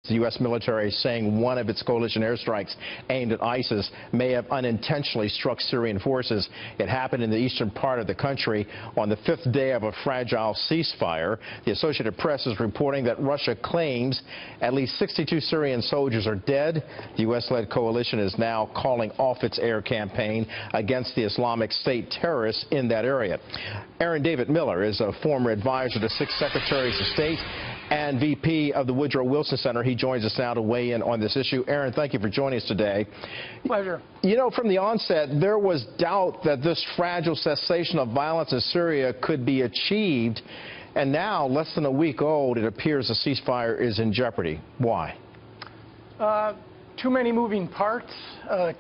The U.S. military saying one of its coalition airstrikes aimed at ISIS may have unintentionally struck Syrian forces. It happened in the eastern part of the country on the 5th day of a fragile ceasefire. The Associated Press is reporting that Russia claims at least 62 Syrian soldiers are dead. The U.S.-led coalition is now calling off its air campaign against the Islamic State terrorists in that area. Aaron David Miller is a former advisor to 6 secretaries of state and VP of the Woodrow Wilson Center. He joins us now to weigh in on this issue. Aaron, thank you for joining us today. Pleasure. You know, from the onset, there was doubt that this fragile cessation of violence in Syria could be achieved. And now, less than a week old, it appears the ceasefire is in jeopardy. Why? Too many moving parts,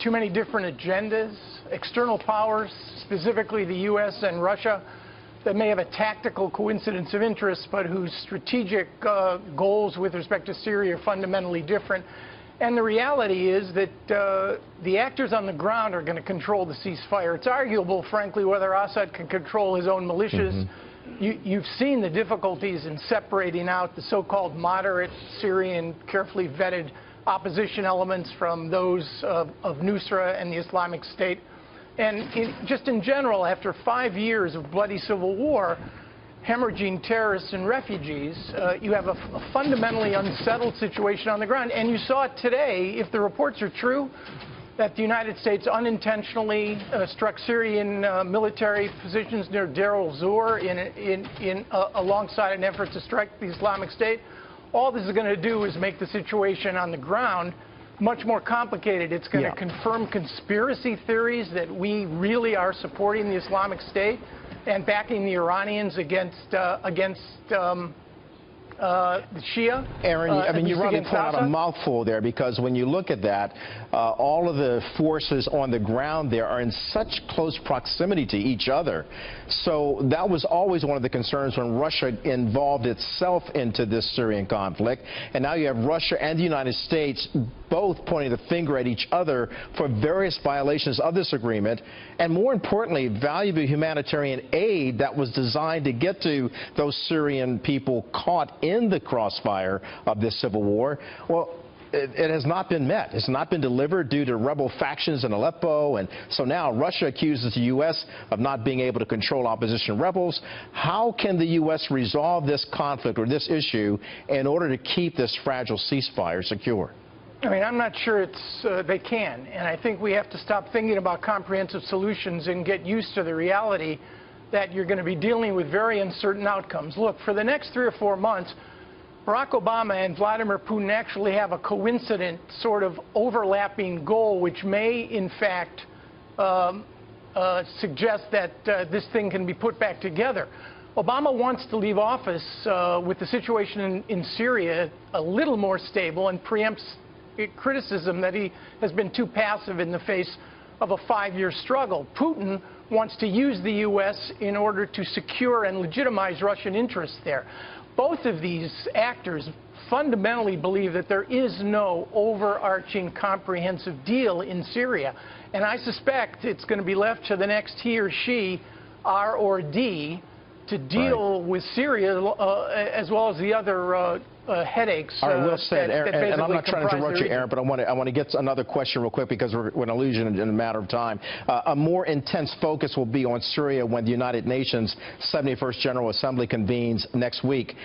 too many different agendas, external powers, specifically the U.S. and Russia, that may have a tactical coincidence of interest, but whose strategic goals with respect to Syria are fundamentally different. And the reality is that the actors on the ground are going to control the ceasefire. It's arguable, frankly, whether Assad can control his own militias. You've seen the difficulties in separating out the so-called moderate Syrian, carefully vetted opposition elements from those of Nusra and the Islamic State. And just in general, after 5 years of bloody civil war, hemorrhaging terrorists and refugees, you have a fundamentally unsettled situation on the ground. And you saw it today, if the reports are true, that the United States unintentionally struck Syrian military positions near Deir el-Zor alongside an effort to strike the Islamic State. All this is going to do is make the situation on the ground much more complicated. It's going to confirm conspiracy theories that we really are supporting the Islamic State and backing the Iranians against the Shia. Aaron, I mean, you really put out a mouthful there, because when you look at that, all of the forces on the ground there are in such close proximity to each other. So that was always one of the concerns when Russia involved itself into this Syrian conflict. And now you have Russia and the United States both pointing the finger at each other for various violations of this agreement, and more importantly, valuable humanitarian aid that was designed to get to those Syrian people caught in the crossfire of this civil war. Well, it has not been met. It's not been delivered due to rebel factions in Aleppo, and so now Russia accuses the U.S. of not being able to control opposition rebels. How can the U.S. resolve this conflict or this issue in order to keep this fragile ceasefire secure? I mean, I'm not sure they can, and I think we have to stop thinking about comprehensive solutions and get used to the reality that you're going to be dealing with very uncertain outcomes. Look, for the next 3 or 4 months, Barack Obama and Vladimir Putin actually have a coincident sort of overlapping goal, which may, in fact, suggest that this thing can be put back together. Obama wants to leave office with the situation in Syria a little more stable and preempts criticism that he has been too passive in the face of a 5-year struggle. Putin wants to use the U.S. in order to secure and legitimize Russian interests there. Both of these actors fundamentally believe that there is no overarching comprehensive deal in Syria. And I suspect it's going to be left to the next he or she, R or D, to deal with Syria as well as the other headaches. All right, well said, Aaron, and I'm not trying to interrupt you, Aaron, but I want to get to another question real quick, because we're going to lose you in a matter of time. A more intense focus will be on Syria when the United Nations 71st General Assembly convenes next week.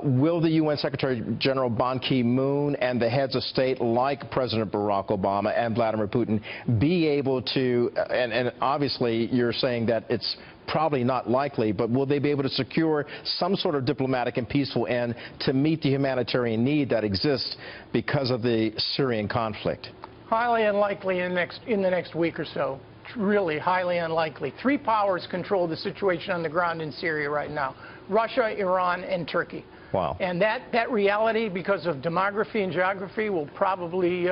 Will the UN Secretary General Ban Ki-moon and the heads of state like President Barack Obama and Vladimir Putin be able to, and obviously you're saying that it's probably not likely, but will they be able to secure some sort of diplomatic and peaceful end to meet the humanitarian need that exists because of the Syrian conflict? Highly unlikely in the next week or so. Really highly unlikely. 3 powers control the situation on the ground in Syria right now: Russia, Iran, and Turkey. Wow. And that reality, because of demography and geography, will probably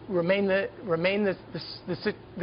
remain the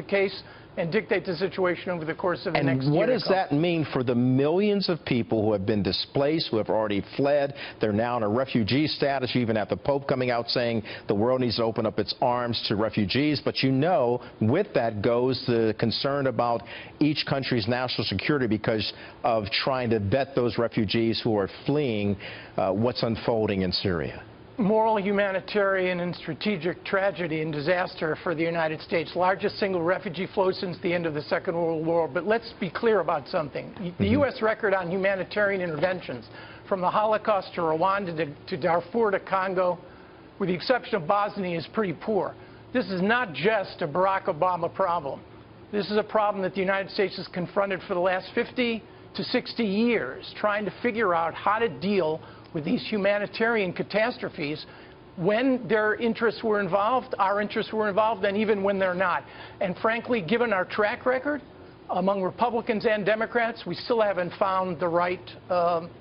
case and dictate the situation over the course of the next year. And what does that mean for the millions of people who have been displaced, who have already fled? They're now in a refugee status. You even have the Pope coming out saying the world needs to open up its arms to refugees. But you know, with that goes the concern about each country's national security because of trying to vet those refugees who are fleeing what's unfolding in Syria. moral, humanitarian, and strategic tragedy and disaster for the United States. Largest single refugee flow since the end of the Second World War. But let's be clear about something. The U.S. record on humanitarian interventions, from the Holocaust to Rwanda to Darfur to Congo, with the exception of Bosnia, is pretty poor. This is not just a Barack Obama problem. This is a problem that the United States has confronted for the last 50 to 60 years, trying to figure out how to deal with these humanitarian catastrophes when their interests were involved, our interests were involved, and even when they're not. And frankly, given our track record among Republicans and Democrats, we still haven't found the right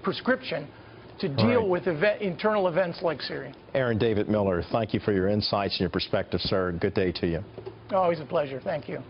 prescription to deal with internal events like Syria. Aaron David Miller, thank you for your insights and your perspective, sir. Good day to you. Always a pleasure. Thank you.